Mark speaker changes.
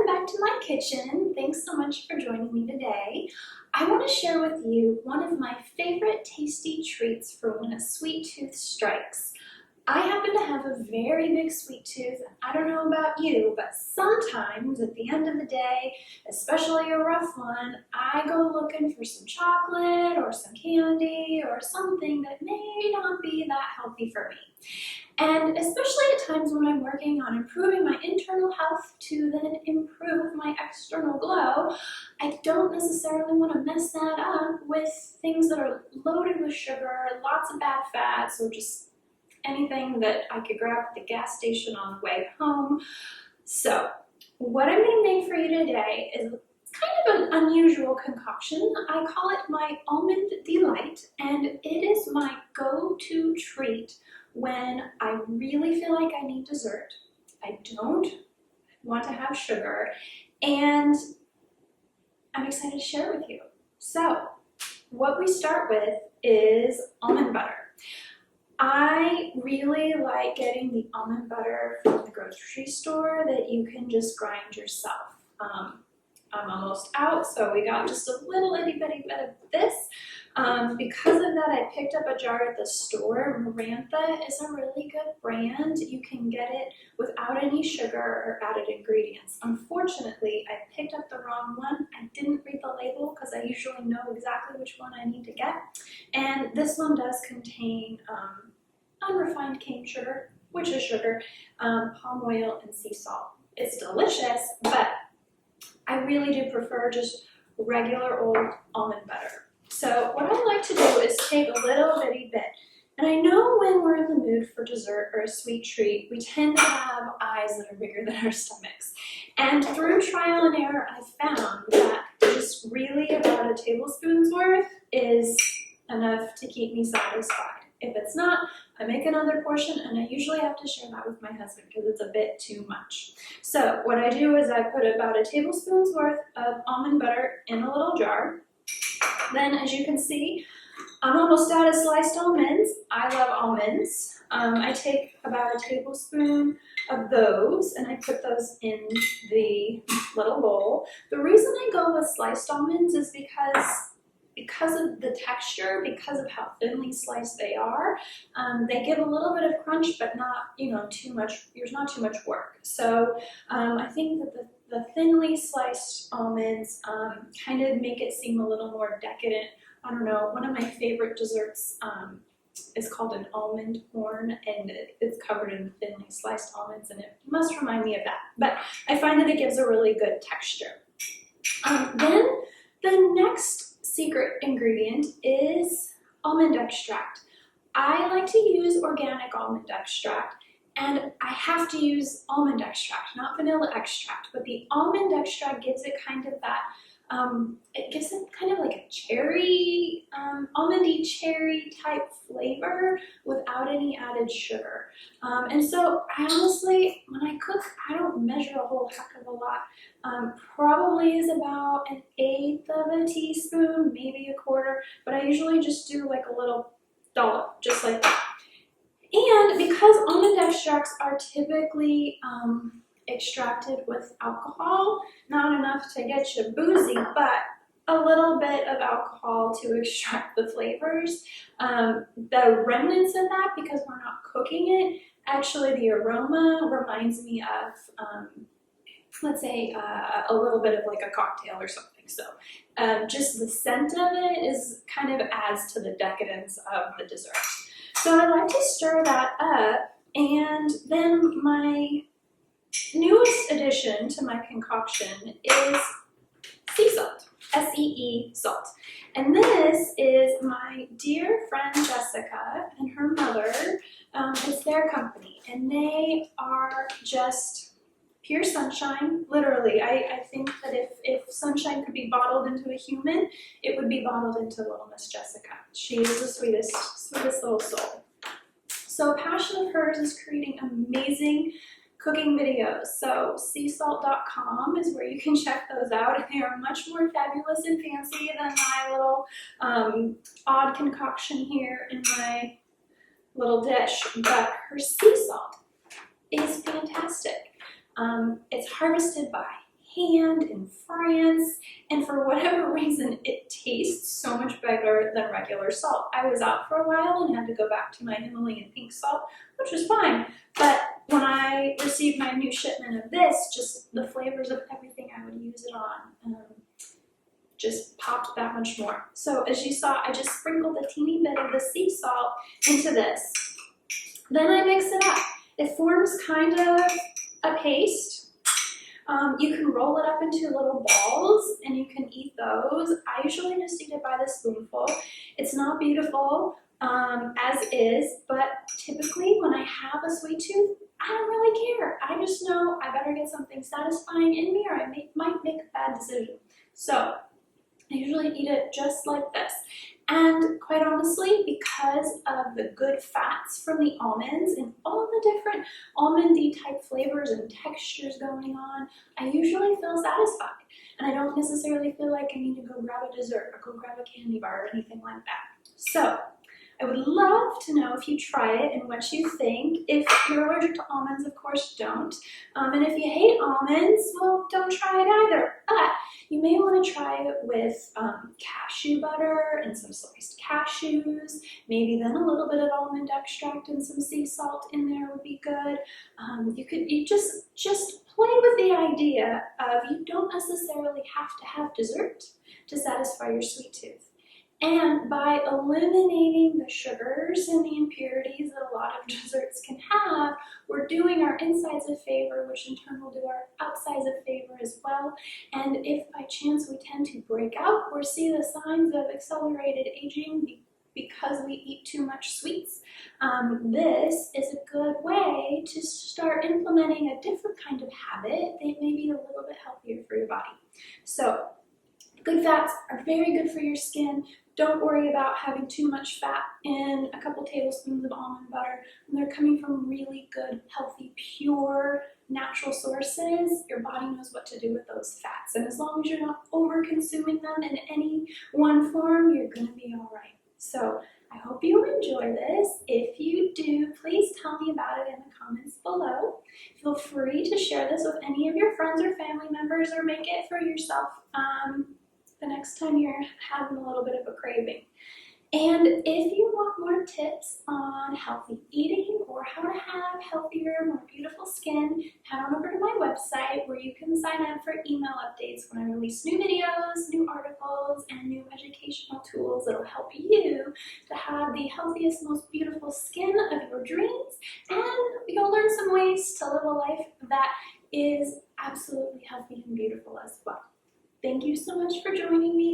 Speaker 1: back to my kitchen. Thanks so much for joining me today. I want to share with you one of my favorite tasty treats for when a sweet tooth strikes. I happen to have a very big sweet tooth. I don't know about you, but sometimes at the end of the day, especially a rough one, I go looking for some chocolate or some candy or something that may not be that healthy for me. And especially at times when I'm working on improving my internal health to then improve my external glow, I don't necessarily want to mess that up with things that are loaded with sugar, lots of bad fats, or just anything that I could grab at the gas station on the way home. So what I'm going to make for you today is kind of an unusual concoction. I call it my Almond Delight, and it is my go-to treat when I really feel like I need dessert, I don't want to have sugar, and I'm excited to share it with you. So what we start with is almond butter. I really like getting the almond butter from the grocery store that you can just grind yourself. I'm almost out, so we got just a little itty bitty bit of this. Because of that, I picked up a jar at the store. Breanna is a really good brand. You can get it without any sugar or added ingredients. Unfortunately, I picked up the wrong one. I didn't read the label because I usually know exactly which one I need to get. And this one does contain unrefined cane sugar, which is sugar, palm oil, and sea salt. It's delicious, but I really do prefer just regular old almond butter. So what I like to do is take a little bitty bit. And I know when we're in the mood for dessert or a sweet treat, we tend to have eyes that are bigger than our stomachs. And through trial and error, I found that just really about a tablespoon's worth is enough to keep me satisfied. If it's not, I make another portion, and I usually have to share that with my husband because it's a bit too much. So what I do is I put about a tablespoon's worth of almond butter in a little jar. Then, as you can see, I'm almost out of sliced almonds. I love almonds. I take about a tablespoon of those and I put those in the little bowl. The reason I go with sliced almonds is because of the texture, because of how thinly sliced they are. They give a little bit of crunch, but not, too much. There's not too much work. So I think that the thinly sliced almonds kind of make it seem a little more decadent. I don't know, one of my favorite desserts is called an almond horn, and it's covered in thinly sliced almonds, and it must remind me of that. But I find that it gives a really good texture. Then the next secret ingredient is almond extract. I like to use organic almond extract, and I have to use almond extract, not vanilla extract, but the almond extract gives it kind of that, it gives it kind of like a cherry, almondy cherry type flavor without any added sugar. And so I honestly, when I cook, I don't measure a whole heck of a lot. Probably is about 1/8 of a teaspoon, maybe a quarter, but I usually just do like a little dollop, just like that. And because almond extracts are typically extracted with alcohol, not enough to get you boozy, but a little bit of alcohol to extract the flavors. The remnants of that, because we're not cooking it, actually the aroma reminds me of, let's say, a little bit of like a cocktail or something. So just the scent of it is kind of adds to the decadence of the dessert. So I like to stir that up, and then my newest addition to my concoction is sea salt, S-E-E salt. And this is my dear friend Jessica and her mother. It's their company, and they are just pure sunshine, literally. I think that if sunshine could be bottled into a human, it would be bottled into little Miss Jessica. She is the sweetest little soul. So a passion of hers is creating amazing cooking videos. So seasalt.com is where you can check those out. They are much more fabulous and fancy than my little odd concoction here in my little dish, but her sea salt is fantastic. It's harvested by hand in France, and for whatever reason, it tastes so much better than regular salt. I was out for a while and had to go back to my Himalayan pink salt, which was fine. But when I received my new shipment of this, just the flavors of everything I would use it on just popped that much more. So as you saw, I just sprinkled a teeny bit of the sea salt into this. Then I mix it up. It forms kind of a paste. You can roll it up into little balls and you can eat those. I usually just eat it by the spoonful. It's not beautiful as is, but typically when I have a sweet tooth, I don't really care. I just know I better get something satisfying in me or I might make a bad decision. So I usually eat it just like this. And quite honestly, because of the good fats from the almonds and all the different almondy type flavors and textures going on, I usually feel satisfied. And I don't necessarily feel like I need to go grab a dessert or go grab a candy bar or anything like that. So I would love to know if you try it and what you think. If you're allergic to almonds, of course, don't. And if you hate almonds, well, don't try it either. But you may want to try it with cashew butter and some sliced cashews. Maybe then a little bit of almond extract and some sea salt in there would be good. You just play with the idea of you don't necessarily have to have dessert to satisfy your sweet tooth. And by eliminating the sugars and the impurities that a lot of desserts can have, we're doing our insides a favor, which in turn will do our outsides a favor as well. And if by chance we tend to break out or see the signs of accelerated aging because we eat too much sweets, this is a good way to start implementing a different kind of habit that may be a little bit healthier for your body. So good fats are very good for your skin. Don't worry about having too much fat in a couple tablespoons of almond butter. When they're coming from really good, healthy, pure, natural sources, your body knows what to do with those fats. And as long as you're not over-consuming them in any one form, you're going to be all right. So I hope you enjoy this. If you do, please tell me about it in the comments below. Feel free to share this with any of your friends or family members or make it for yourself the next time you're having a little bit of a craving. And if you want more tips on healthy eating or how to have healthier, more beautiful skin, head on over to my website where you can sign up for email updates when I release new videos, new articles, and new educational tools that will help you to have the healthiest, most beautiful skin of your dreams. And you'll learn some ways to live a life that is absolutely healthy and beautiful as well. Thank you so much for joining me.